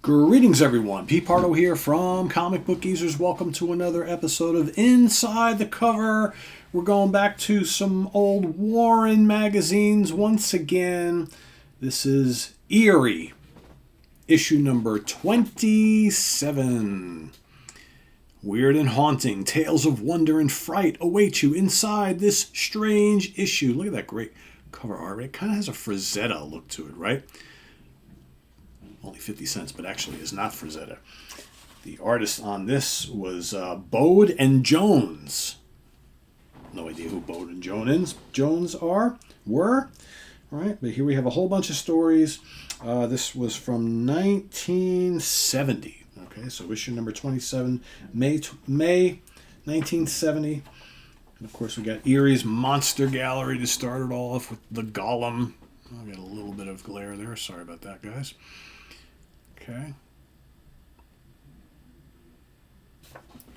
Greetings, everyone. Pete Pardo here from Comic Book Geezers. Welcome to another episode of Inside the Cover. We're going back to some old Warren magazines once again. This is Eerie, issue number 27. Weird and haunting tales of wonder and fright await you inside this strange issue. Look at that great cover art. It kind of has a Frazetta look to it, right? Only 50 cents, but actually is not Frazetta. The artist on this was Bode and Jones. No idea who Bode and Jones were, right? But here we have a whole bunch of stories. This was from 1970. Okay, so issue number 27, May 1970. And of course, we got Eerie's Monster Gallery to start it all off with the Golem. I got a little bit of glare there. Sorry about that, guys. Okay.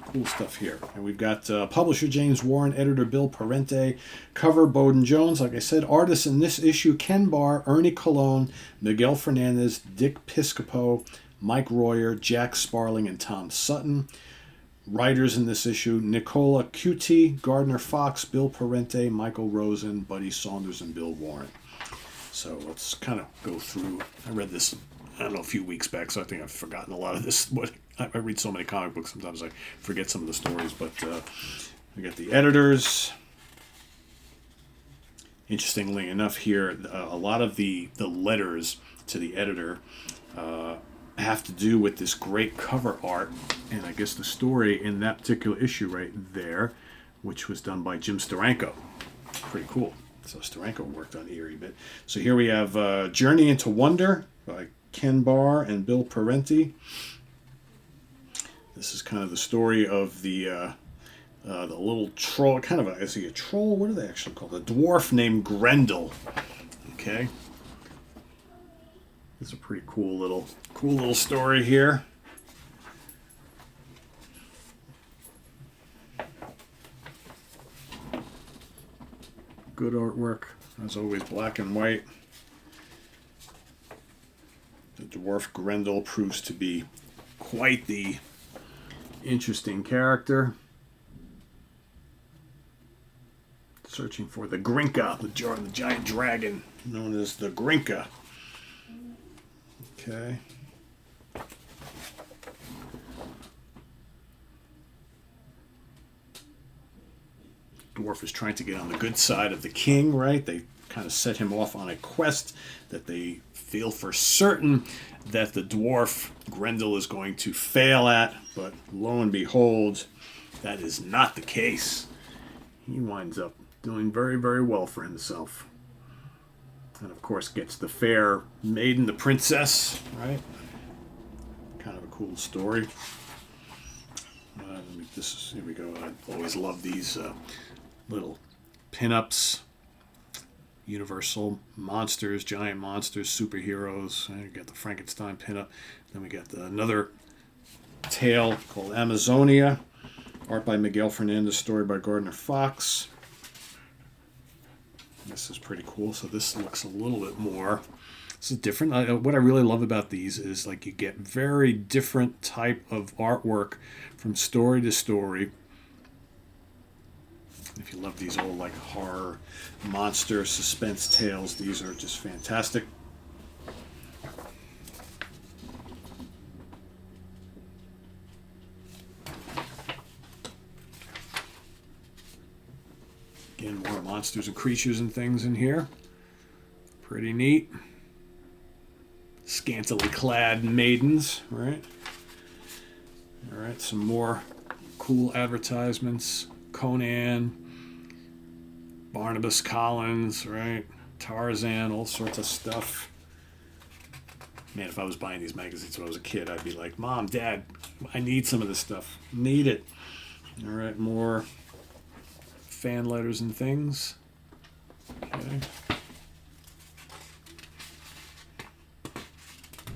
Cool stuff here. And we've got publisher James Warren, editor Bill Parente, cover Bowden Jones. Like I said, artists in this issue, Ken Barr, Ernie Colon, Miguel Fernandez, Dick Piscopo, Mike Royer, Jack Sparling, and Tom Sutton. Writers in this issue, Nicola Cuti, Gardner Fox, Bill Parente, Michael Rosen, Buddy Saunders, and Bill Warren. So let's kind of go through. I read this, I don't know, a few weeks back, so I think I've forgotten a lot of this. I read so many comic books, sometimes I forget some of the stories, but we got the editors. Interestingly enough here, a lot of the letters to the editor have to do with this great cover art, and I guess the story in that particular issue right there, which was done by Jim Steranko. Pretty cool. So Steranko worked on Eerie a bit. So here we have Journey into Wonder by Ken Barr and Bill Parente. This is kind of the story of the little troll, kind of is he a troll? What are they actually called? A dwarf named Grendel. Okay. It's a pretty cool little story here. Good artwork, as always, black and white. The dwarf Grendel proves to be quite the interesting character. Searching for the Grinka, the giant dragon known as the Grinka. Okay. Dwarf is trying to get on the good side of the king, right? They kind of set him off on a quest that they feel for certain that the dwarf Grendel is going to fail at, but lo and behold, that is not the case. He winds up doing very, very well for himself. And of course gets the fair maiden, the princess, right? Kind of a cool story. Here we go. I always love these little pinups. Universal monsters, giant monsters, superheroes. You got the Frankenstein pinup. Then we got another tale called Amazonia. Art by Miguel Fernandez, story by Gardner Fox. This is pretty cool. So this looks a little bit more. This is different. What I really love about these is like you get very different type of artwork from story to story. If you love these old like horror, monster, suspense tales, these are just fantastic. Again, more monsters and creatures and things in here. Pretty neat. Scantily clad maidens, right? All right, some more cool advertisements. Conan, Barnabas Collins, right? Tarzan, all sorts of stuff. Man, if I was buying these magazines when I was a kid, I'd be like, Mom, Dad, I need some of this stuff. Need it. All right, more fan letters and things. Okay.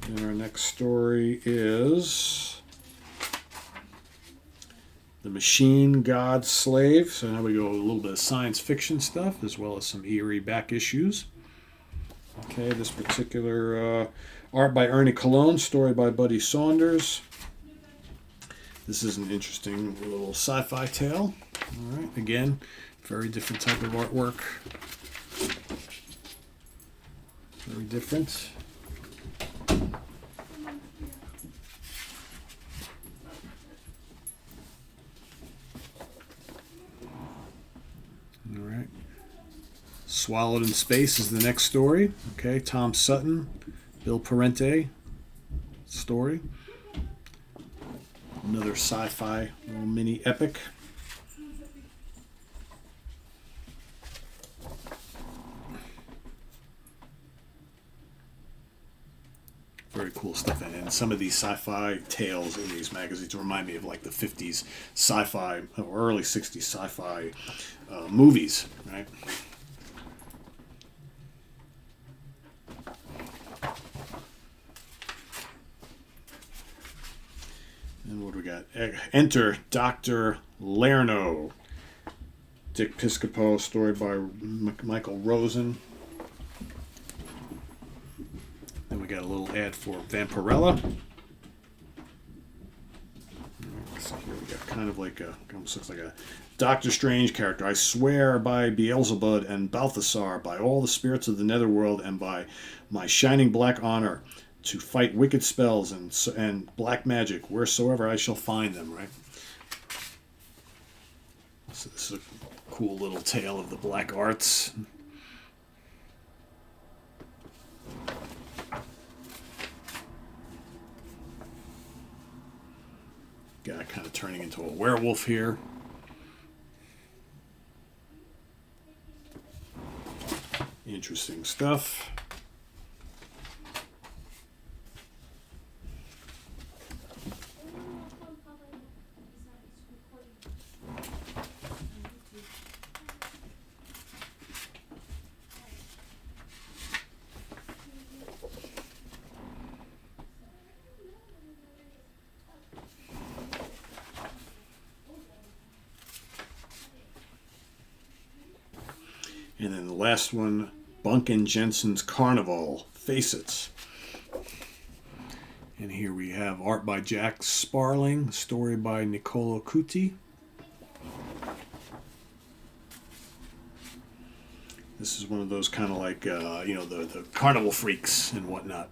And our next story is The Machine God Slave. So now we go a little bit of science fiction stuff as well as some Eerie back issues. Okay, this particular Art by Ernie Colon, story by Buddy Saunders. This is an interesting little sci-fi tale. All right, again, very different type of artwork. Very different. All right. Swallowed in Space is the next story. Okay, Tom Sutton, Bill Parente story. Another sci-fi little mini epic. Very cool stuff. And some of these sci-fi tales in these magazines remind me of like the 50s sci-fi or early 60s sci-fi movies, right? And what do we got? Enter Dr. Lerno. Dick Piscopo, story by Michael Rosen. Then we got a little ad for Vampirella. So here we got kind of like a, almost looks like a Doctor Strange character. I swear by Beelzebub and Balthasar, by all the spirits of the netherworld, and by my shining black honor, to fight wicked spells and black magic wheresoever I shall find them, right? So this is a cool little tale of the black arts. Guy kind of turning into a werewolf here. Interesting stuff. And then the last one, Bunk and Jensen's Carnival, Face It. And here we have art by Jack Sparling, story by Niccolo Cuti. This is one of those kind of like, the carnival freaks and whatnot.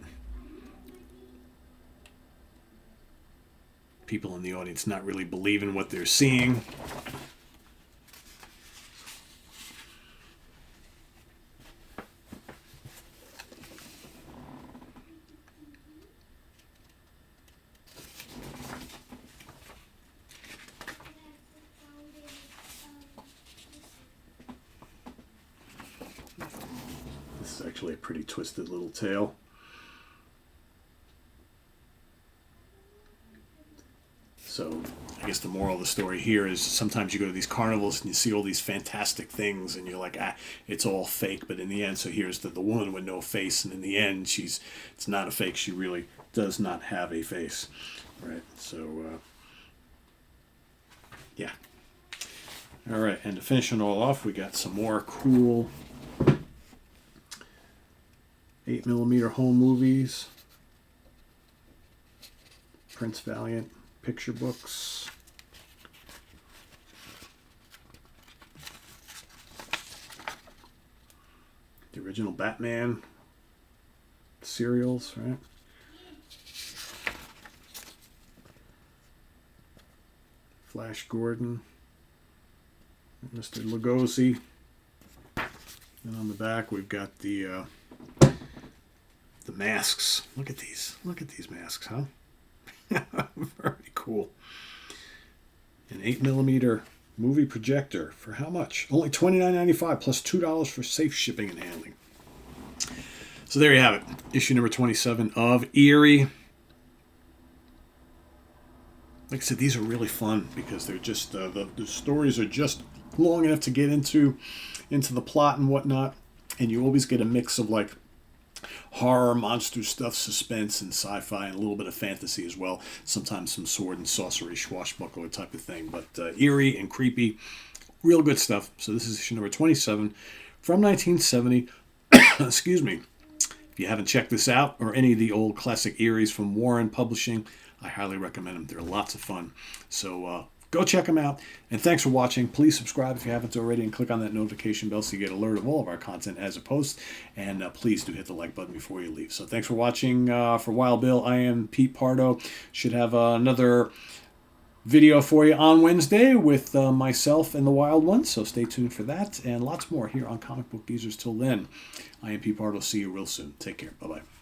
People in the audience not really believing what they're seeing. This is actually a pretty twisted little tale. So I guess the moral of the story here is sometimes you go to these carnivals and you see all these fantastic things and you're like, it's all fake. But in the end, so here's the woman with no face, and in the end, it's not a fake. She really does not have a face, right? So yeah. All right, and to finish it all off, we got some more cool 8mm home movies. Prince Valiant picture books. The original Batman serials, right? Flash Gordon, Mr. Lugosi. And on the back we've got the masks. Look at these. Look at these masks, huh? Very cool. An 8mm movie projector for how much? Only $29.95 plus $2 for safe shipping and handling. So there you have it. Issue number 27 of Eerie. Like I said, these are really fun because they're just the stories are just long enough to get into the plot and whatnot, and you always get a mix of like horror, monster stuff, suspense, and sci-fi, and a little bit of fantasy as well. Sometimes some sword and sorcery, swashbuckler type of thing. But eerie and creepy, real good stuff. So this is issue number 27 from 1970. Excuse me. If you haven't checked this out, or any of the old classic Eerie's from Warren Publishing, I highly recommend them. They're lots of fun. So go check them out. And thanks for watching. Please subscribe if you haven't already, and click on that notification bell so you get alert of all of our content as a post. And please do hit the like button before you leave. So thanks for watching. For Wild Bill, I am Pete Pardo. Should have another video for you on Wednesday with myself and the Wild Ones. So stay tuned for that, and lots more here on Comic Book Geezers. Till then, I am Pete Pardo. See you real soon. Take care. Bye-bye.